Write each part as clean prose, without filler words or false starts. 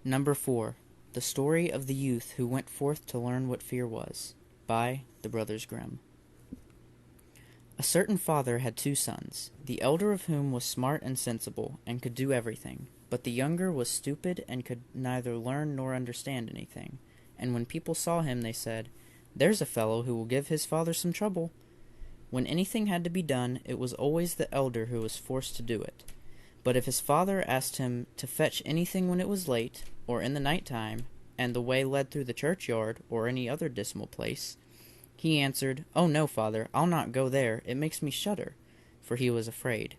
Number 4. The Story of the Youth Who Went Forth to Learn What Fear Was, by the Brothers Grimm. A certain father had 2 sons, the elder of whom was smart and sensible, and could do everything, but the younger was stupid and could neither learn nor understand anything. And when people saw him, they said, "There's a fellow who will give his father some trouble." When anything had to be done, it was always the elder who was forced to do it. But if his father asked him to fetch anything when it was late, or in the night time, and the way led through the churchyard, or any other dismal place, he answered, "Oh no, father, I'll not go there, it makes me shudder," for he was afraid.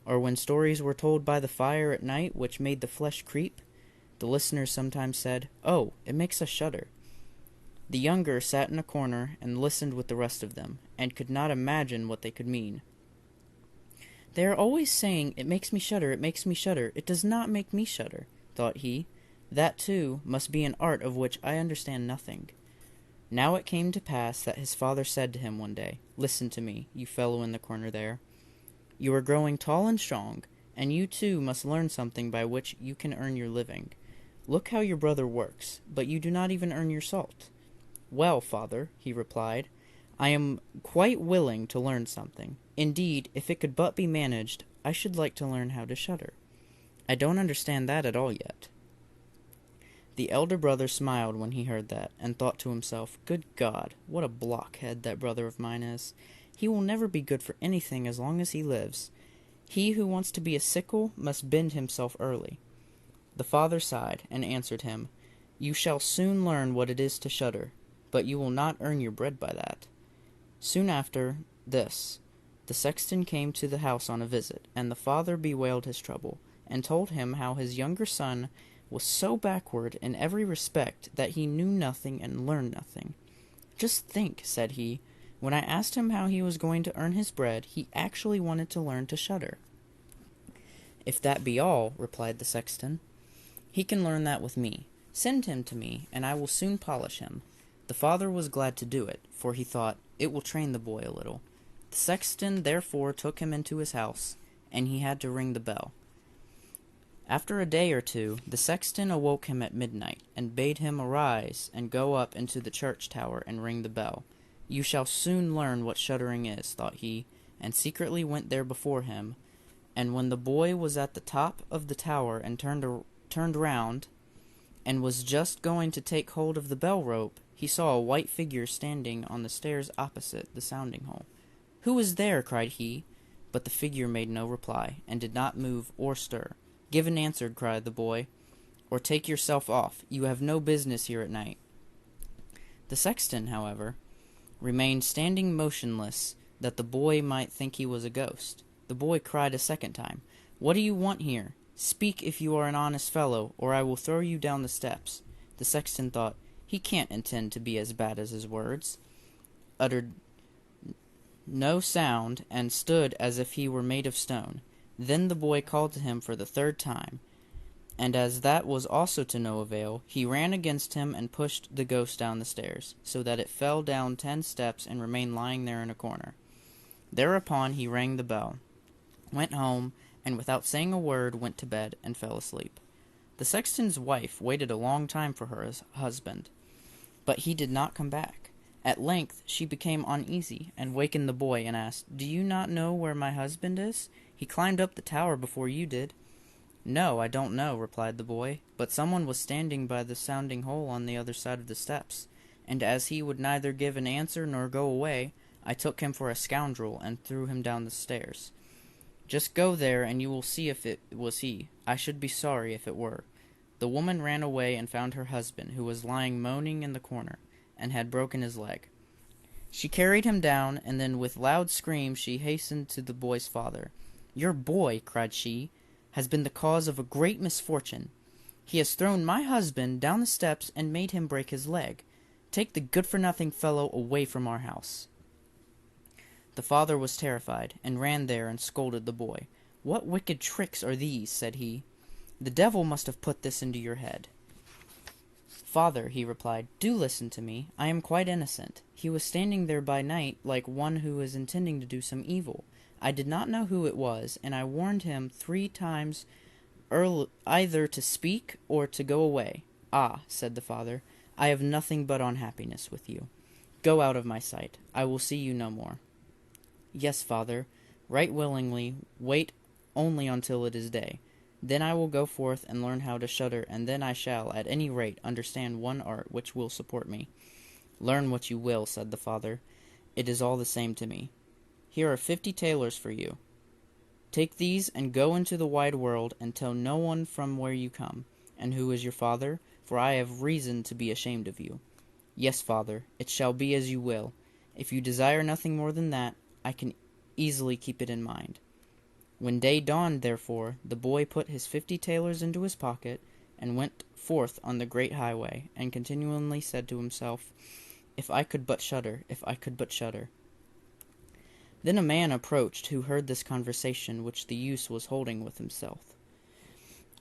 Or when stories were told by the fire at night which made the flesh creep, the listeners sometimes said, "Oh, it makes us shudder." The younger sat in a corner and listened with the rest of them, and could not imagine what they could mean. "They are always saying, 'It makes me shudder, it makes me shudder.' It does not make me shudder," thought he. "That, too, must be an art of which I understand nothing." Now it came to pass that his father said to him one day, "Listen to me, you fellow in the corner there. You are growing tall and strong, and you too must learn something by which you can earn your living. Look how your brother works, but you do not even earn your salt." "Well, father," he replied, "I am quite willing to learn something. Indeed, if it could but be managed, I should like to learn how to shudder. I don't understand that at all yet." The elder brother smiled when he heard that, and thought to himself, "Good God, what a blockhead that brother of mine is! He will never be good for anything as long as he lives. He who wants to be a sickle must bend himself early." The father sighed, and answered him, "You shall soon learn what it is to shudder, but you will not earn your bread by that." Soon after this, the sexton came to the house on a visit, and the father bewailed his trouble, and told him how his younger son was so backward in every respect that he knew nothing and learned nothing. "Just think," said he, "when I asked him how he was going to earn his bread, he actually wanted to learn to shudder." "If that be all," replied the sexton, "he can learn that with me. Send him to me, and I will soon polish him." The father was glad to do it, for he thought, "It will train the boy a little." The sexton therefore took him into his house, and he had to ring the bell. After a day or two, the sexton awoke him at midnight, and bade him arise and go up into the church tower and ring the bell. "You shall soon learn what shuddering is," thought he, and secretly went there before him. And when the boy was at the top of the tower and turned round, and was just going to take hold of the bell rope, he saw a white figure standing on the stairs opposite the sounding hole. "Who is there?" cried he, but the figure made no reply, and did not move or stir. "Give an answer," cried the boy, "or take yourself off. You have no business here at night." The sexton, however, remained standing motionless, that the boy might think he was a ghost. The boy cried a second time, "What do you want here? Speak if you are an honest fellow, or I will throw you down the steps." The sexton thought, "He can't intend to be as bad as his words," uttered no sound, and stood as if he were made of stone. Then the boy called to him for the third time, and as that was also to no avail, he ran against him and pushed the ghost down the stairs, so that it fell down 10 steps and remained lying there in a corner. Thereupon he rang the bell, went home, and without saying a word went to bed and fell asleep. The sexton's wife waited a long time for her husband, but he did not come back. At length she became uneasy, and wakened the boy, and asked, "Do you not know where my husband is? He climbed up the tower before you did." "No, I don't know," replied the boy, "but someone was standing by the sounding hole on the other side of the steps, and as he would neither give an answer nor go away, I took him for a scoundrel and threw him down the stairs. Just go there, and you will see if it was he. I should be sorry if it were." The woman ran away and found her husband, who was lying moaning in the corner, and had broken his leg. She carried him down, and then with loud screams she hastened to the boy's father. "Your boy," cried she, "has been the cause of a great misfortune. He has thrown my husband down the steps and made him break his leg. Take the good-for-nothing fellow away from our house." The father was terrified, and ran there and scolded the boy. "What wicked tricks are these?" said he. "The devil must have put this into your head." "Father," he replied, "do listen to me. I am quite innocent. He was standing there by night like one who is intending to do some evil. I did not know who it was, and I warned him 3 times either to speak or to go away. Ah, said the father, I have nothing but unhappiness with you. Go out of my sight. I will see you no more. Yes, father, right willingly. Wait only until it is day. Then I will go forth and learn how to shudder, and then I shall, at any rate, understand one art which will support me. Learn what you will, said the father. It is all the same to me. Here are 50 tailors for you. Take these and go into the wide world, and tell no one from where you come, and who is your father, for I have reason to be ashamed of you. Yes, father, it shall be as you will. If you desire nothing more than that, I can easily keep it in mind. When day dawned, therefore, the boy put his 50 tailors into his pocket, and went forth on the great highway, and continually said to himself, If I could but shudder, if I could but shudder. Then a man approached who heard this conversation which the youth was holding with himself.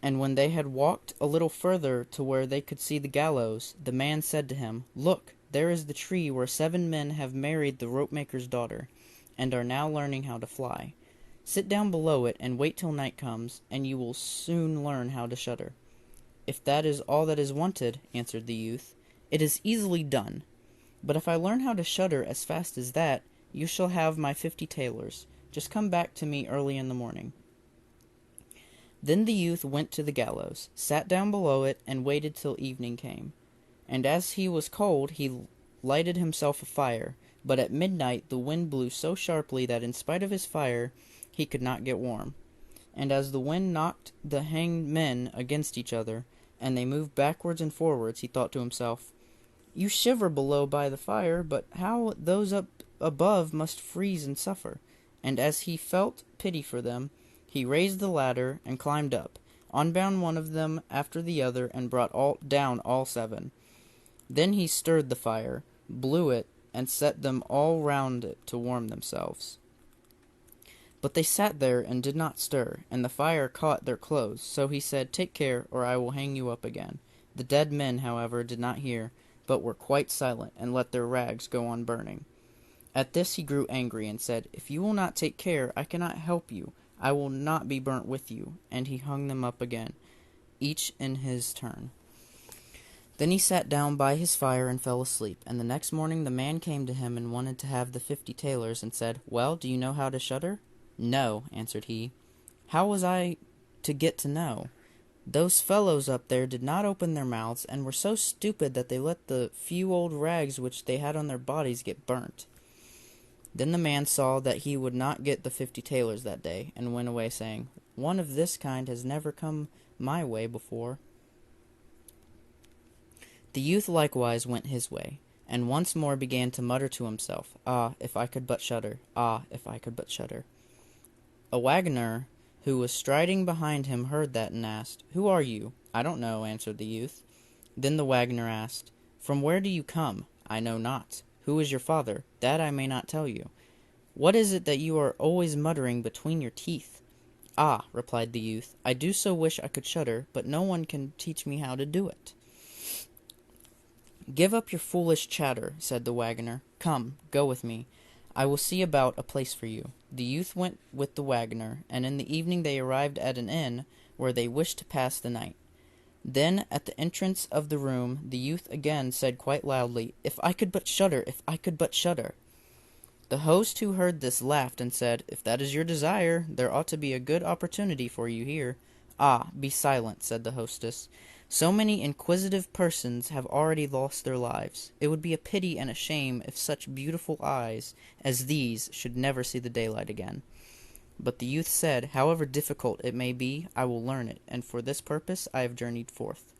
And when they had walked a little further to where they could see the gallows, the man said to him, Look, there is the tree where 7 men have married the ropemaker's daughter, and are now learning how to fly. Sit down below it, and wait till night comes, and you will soon learn how to shudder. If that is all that is wanted, answered the youth, it is easily done. But if I learn how to shudder as fast as that, you shall have my 50 tailors. Just come back to me early in the morning. Then the youth went to the gallows, sat down below it, and waited till evening came. And as he was cold, he lighted himself a fire. But at midnight the wind blew so sharply that in spite of his fire he could not get warm. And as the wind knocked the hanged men against each other, and they moved backwards and forwards, he thought to himself, You shiver below by the fire, but how those up above must freeze and suffer. And as he felt pity for them, he raised the ladder and climbed up, unbound one of them after the other, and brought down all 7. Then he stirred the fire, blew it, and set them all round it to warm themselves. But they sat there and did not stir, and the fire caught their clothes. So he said, Take care, or I will hang you up again. The dead men, however, did not hear, but were quite silent, and let their rags go on burning. At this he grew angry, and said, If you will not take care, I cannot help you. I will not be burnt with you. And he hung them up again, each in his turn. Then he sat down by his fire and fell asleep. And the next morning the man came to him and wanted to have the 50 tailors, and said, Well, do you know how to shudder? No, answered he. How was I to get to know? Those fellows up there did not open their mouths, and were so stupid that they let the few old rags which they had on their bodies get burnt. Then the man saw that he would not get the 50 tailors that day, and went away, saying, One of this kind has never come my way before. The youth likewise went his way, and once more began to mutter to himself, Ah, if I could but shudder! Ah, if I could but shudder! A wagoner who was striding behind him heard that, and asked, Who are you? I don't know, answered the youth. Then the wagoner asked, From where do you come? I know not. Who is your father? That I may not tell you. What is it that you are always muttering between your teeth? Ah, replied the youth, I do so wish I could shudder, but no one can teach me how to do it. Give up your foolish chatter, said the wagoner. Come, go with me. I will see about a place for you. The youth went with the wagoner, and in the evening they arrived at an inn where they wished to pass the night. Then, at the entrance of the room, the youth again said quite loudly, If I could but shudder! If I could but shudder! The host, who heard this, laughed, and said, If that is your desire, there ought to be a good opportunity for you here. Ah, be silent, said the hostess. So many inquisitive persons have already lost their lives. It would be a pity and a shame if such beautiful eyes as these should never see the daylight again. But the youth said, However difficult it may be, I will learn it, and for this purpose I have journeyed forth.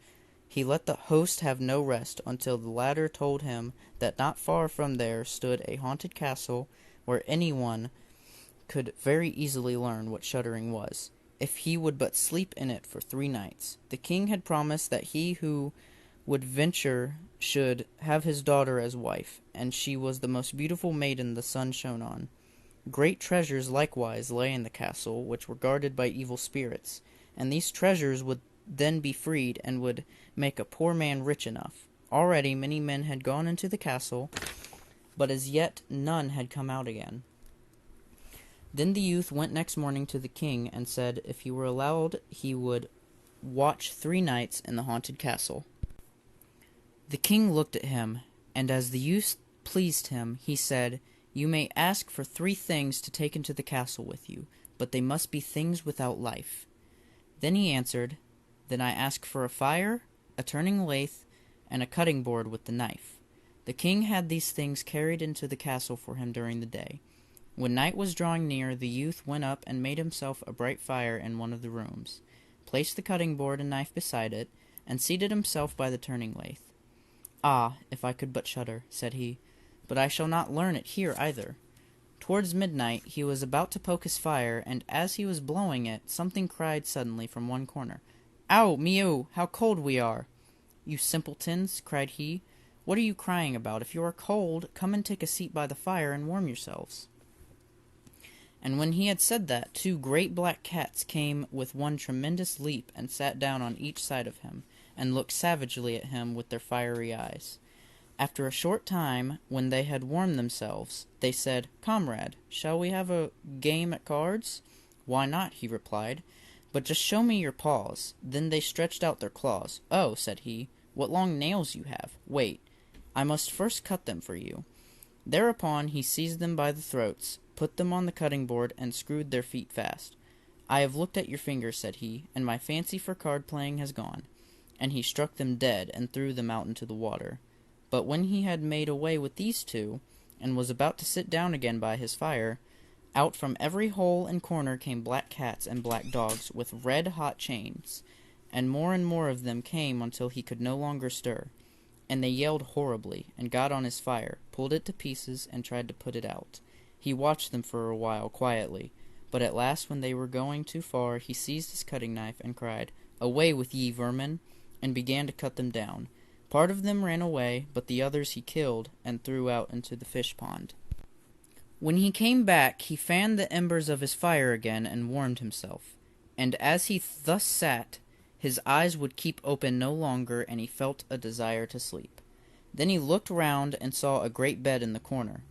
He let the host have no rest until the latter told him that not far from there stood a haunted castle where anyone could very easily learn what shuddering was, if he would but sleep in it for 3 nights. The king had promised that he who would venture should have his daughter as wife, and she was the most beautiful maiden the sun shone on. Great treasures likewise lay in the castle, which were guarded by evil spirits, and these treasures would then be freed, and would make a poor man rich enough. Already many men had gone into the castle, but as yet none had come out again. Then the youth went next morning to the king, and said if he were allowed he would watch 3 nights in the haunted castle. The king looked at him, and as the youth pleased him, he said, "You may ask for 3 things to take into the castle with you, but they must be things without life." Then he answered, "Then I ask for a fire, a turning lathe, and a cutting board with the knife." The king had these things carried into the castle for him during the day. When night was drawing near, the youth went up and made himself a bright fire in one of the rooms, placed the cutting board and knife beside it, and seated himself by the turning lathe. "Ah, if I could but shudder," said he, "but I shall not learn it here either." Towards midnight he was about to poke his fire, and as he was blowing it, something cried suddenly from one corner, "Ow, me-oo, how cold we are!" "You simpletons," cried he, "what are you crying about? If you are cold, come and take a seat by the fire and warm yourselves." And when he had said that, 2 great black cats came with one tremendous leap and sat down on each side of him, and looked savagely at him with their fiery eyes. After a short time, when they had warmed themselves, they said, "Comrade, shall we have a game at cards?" "Why not?" he replied, "but just show me your paws." Then they stretched out their claws. "Oh," said he, "what long nails you have! Wait, I must first cut them for you." Thereupon he seized them by the throats, put them on the cutting board, and screwed their feet fast. "I have looked at your fingers," said he, "and my fancy for card playing has gone." And he struck them dead and threw them out into the water. But when he had made away with these 2, and was about to sit down again by his fire, out from every hole and corner came black cats and black dogs with red-hot chains, and more of them came until he could no longer stir. And they yelled horribly, and got on his fire, pulled it to pieces, and tried to put it out. He watched them for a while quietly, but at last when they were going too far, he seized his cutting knife and cried, "Away with ye, vermin!" and began to cut them down. Part of them ran away, but the others he killed and threw out into the fish pond. When he came back, he fanned the embers of his fire again and warmed himself. And as he thus sat, his eyes would keep open no longer, and he felt a desire to sleep. Then he looked round and saw a great bed in the corner.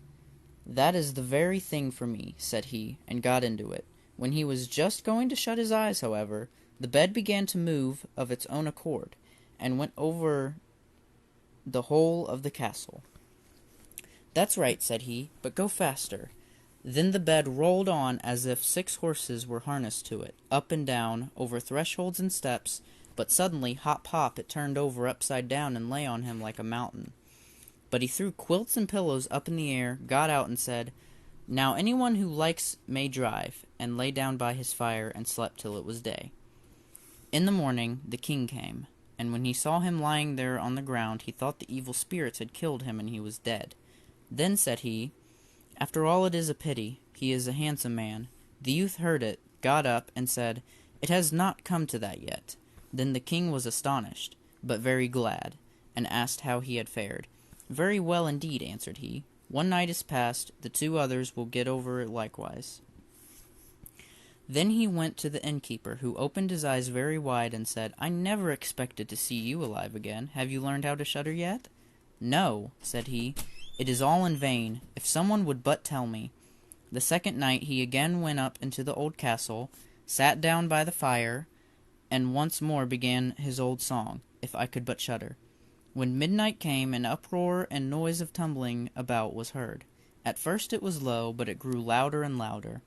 "That is the very thing for me," said he, and got into it. When he was just going to shut his eyes, however, the bed began to move of its own accord, and went over the whole of the castle. "That's right," said he, "but go faster." Then the bed rolled on as if 6 horses were harnessed to it, up and down, over thresholds and steps, but suddenly, hop, hop, it turned over upside down and lay on him like a mountain. But he threw quilts and pillows up in the air, got out, and said, "Now anyone who likes may drive," and lay down by his fire and slept till it was day. In the morning the king came, and when he saw him lying there on the ground, he thought the evil spirits had killed him and he was dead. Then said he, "After all, it is a pity. He is a handsome man." The youth heard it, got up, and said, "It has not come to that yet." Then the king was astonished, but very glad, and asked how he had fared. "Very well indeed," answered he. "1 night is past, the 2 others will get over it likewise." Then he went to the innkeeper, who opened his eyes very wide and said, "I never expected to see you alive again. Have you learned how to shudder yet?" "No," said he, "it is all in vain. If someone would but tell me." The 2nd night he again went up into the old castle, sat down by the fire, and once more began his old song, "If I could but shudder." When midnight came, an uproar and noise of tumbling about was heard. At first it was low, but it grew louder and louder.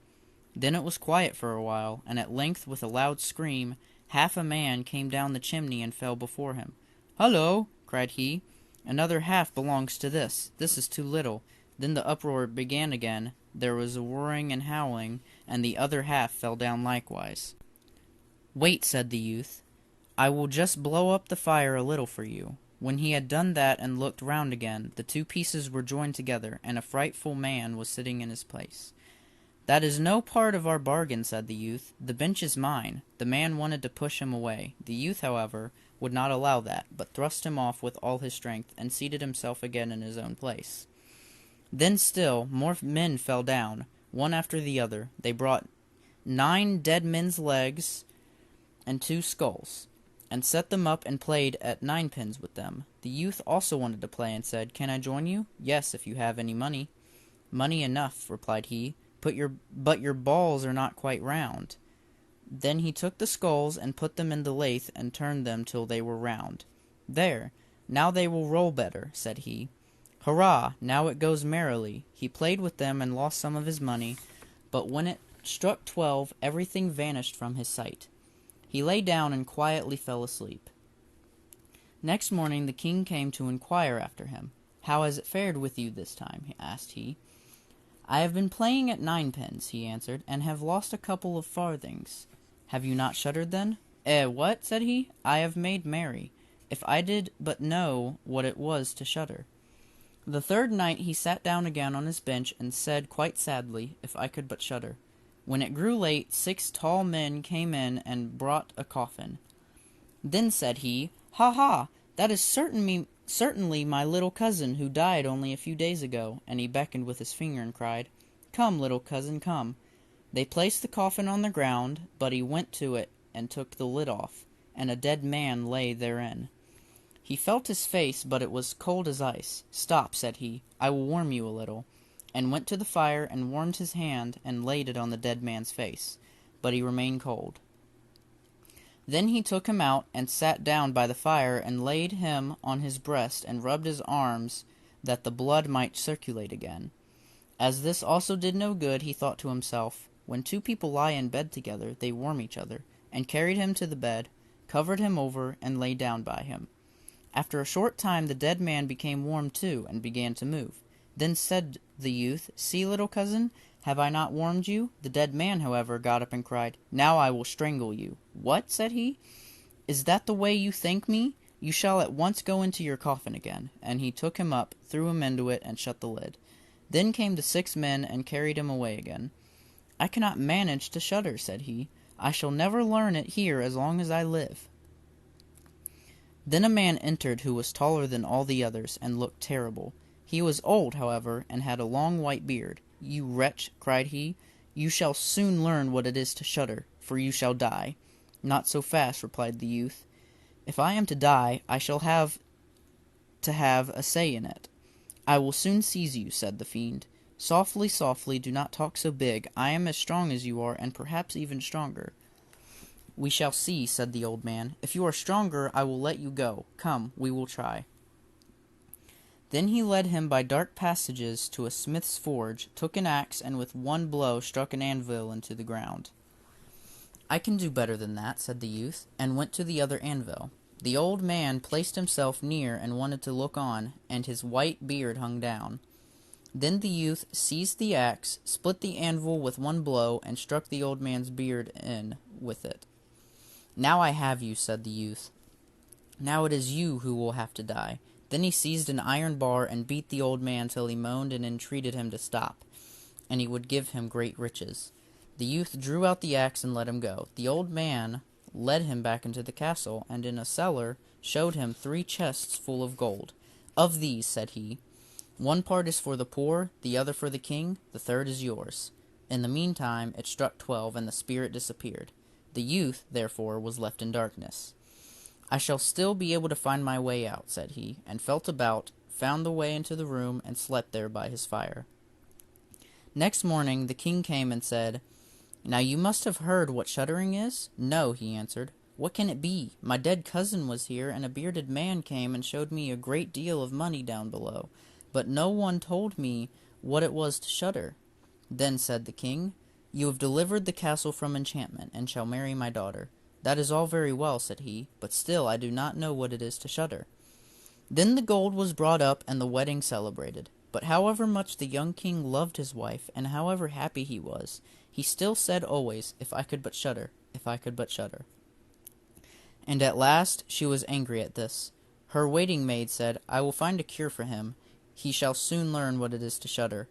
Then it was quiet for a while, and at length, with a loud scream, half a man came down the chimney and fell before him. "Hullo!" cried he, "another half belongs to this. This is too little." Then the uproar began again, there was a roaring and howling, and the other half fell down likewise. "Wait," said the youth, "I will just blow up the fire a little for you." When he had done that and looked round again, the 2 pieces were joined together, and a frightful man was sitting in his place. "That is no part of our bargain," said the youth. "The bench is mine." The man wanted to push him away. The youth, however, would not allow that, but thrust him off with all his strength, and seated himself again in his own place. Then still more men fell down, one after the other. They brought 9 dead men's legs and 2 skulls, and set them up and played at 9-pins with them. The youth also wanted to play, and said, "Can I join you?" "Yes, if you have any money." "Money enough," replied he, but your balls are not quite round." Then he took the skulls and put them in the lathe and turned them till they were round. "There, now they will roll better," said he. "Hurrah, now it goes merrily." He played with them and lost some of his money, but when it struck 12, everything vanished from his sight. He lay down and quietly fell asleep. Next morning the king came to inquire after him. "How has it fared with you this time?" asked he. "I have been playing at ninepins," he answered, "and have lost a couple of farthings." "Have you not shuddered then?" What?" said he. "I have made merry. If I did but know what it was to shudder." The third night he sat down again on his bench and said quite sadly, "If I could but shudder." When it grew late, 6 tall men came in and brought a coffin. Then said he, "Ha ha! That is certainly my little cousin who died only a few days ago," and he beckoned with his finger and cried, "Come, little cousin, come." They placed the coffin on the ground, but he went to it and took the lid off, and a dead man lay therein. He felt his face, but it was cold as ice. "Stop," said he, "I will warm you a little," and went to the fire and warmed his hand and laid it on the dead man's face, but he remained cold. Then he took him out and sat down by the fire and laid him on his breast and rubbed his arms that the blood might circulate again. As this also did no good, he thought to himself, "When 2 people lie in bed together, they warm each other," and carried him to the bed, covered him over, and lay down by him. After a short time the dead man became warm too, and began to move. Then said the youth, "See, little cousin, have I not warmed you?" The dead man, however, got up and cried, "Now I will strangle you." "What?" said he. "Is that the way you thank me? You shall at once go into your coffin again." And he took him up, threw him into it, and shut the lid. Then came the 6 men and carried him away again. "I cannot manage to shudder," said he. "I shall never learn it here as long as I live." Then a man entered who was taller than all the others, and looked terrible. He was old, however, and had a long white beard. "You wretch," cried he, "you shall soon learn what it is to shudder, for you shall die." "Not so fast," replied the youth. "If I am to die, I shall have a say in it." "I will soon seize you," said the fiend. "Softly, softly, do not talk so big. I am as strong as you are, and perhaps even stronger." "We shall see," said the old man. "If you are stronger, I will let you go. Come, we will try." Then he led him by dark passages to a smith's forge, took an axe, and with one blow struck an anvil into the ground. "I can do better than that," said the youth, and went to the other anvil. The old man placed himself near and wanted to look on, and his white beard hung down. Then the youth seized the axe, split the anvil with one blow, and struck the old man's beard in with it. "Now I have you," said the youth. "Now it is you who will have to die." Then he seized an iron bar and beat the old man till he moaned and entreated him to stop, and he would give him great riches. The youth drew out the axe and let him go. The old man led him back into the castle, and in a cellar showed him 3 chests full of gold. "Of these," said he, "one part is for the poor, the other for the king, the third is yours." In the meantime it struck 12, and the spirit disappeared. The youth, therefore, was left in darkness. "I shall still be able to find my way out," said he, and felt about, found the way into the room, and slept there by his fire. Next morning the king came and said, "Now you must have heard what shuddering is?" "No," he answered. "What can it be? My dead cousin was here, and a bearded man came and showed me a great deal of money down below, but no one told me what it was to shudder." Then said the king, "You have delivered the castle from enchantment, and shall marry my daughter." "That is all very well," said he, "but still I do not know what it is to shudder." Then the gold was brought up, and the wedding celebrated. But however much the young king loved his wife, and however happy he was, he still said always, "If I could but shudder, if I could but shudder." And at last she was angry at this. Her waiting maid said, "I will find a cure for him. He shall soon learn what it is to shudder."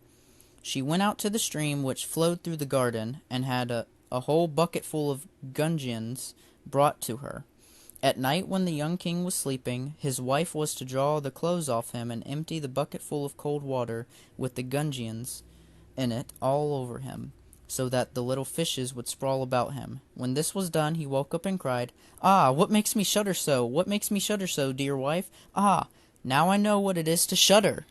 She went out to the stream which flowed through the garden, and had a whole bucket full of gudgeons brought to her. At night, when the young king was sleeping, his wife was to draw the clothes off him and empty the bucket full of cold water with the gudgeons in it all over him, so that the little fishes would sprawl about him. When this was done, he woke up and cried, "Ah, what makes me shudder so? What makes me shudder so, dear wife? Ah, now I know what it is to shudder!"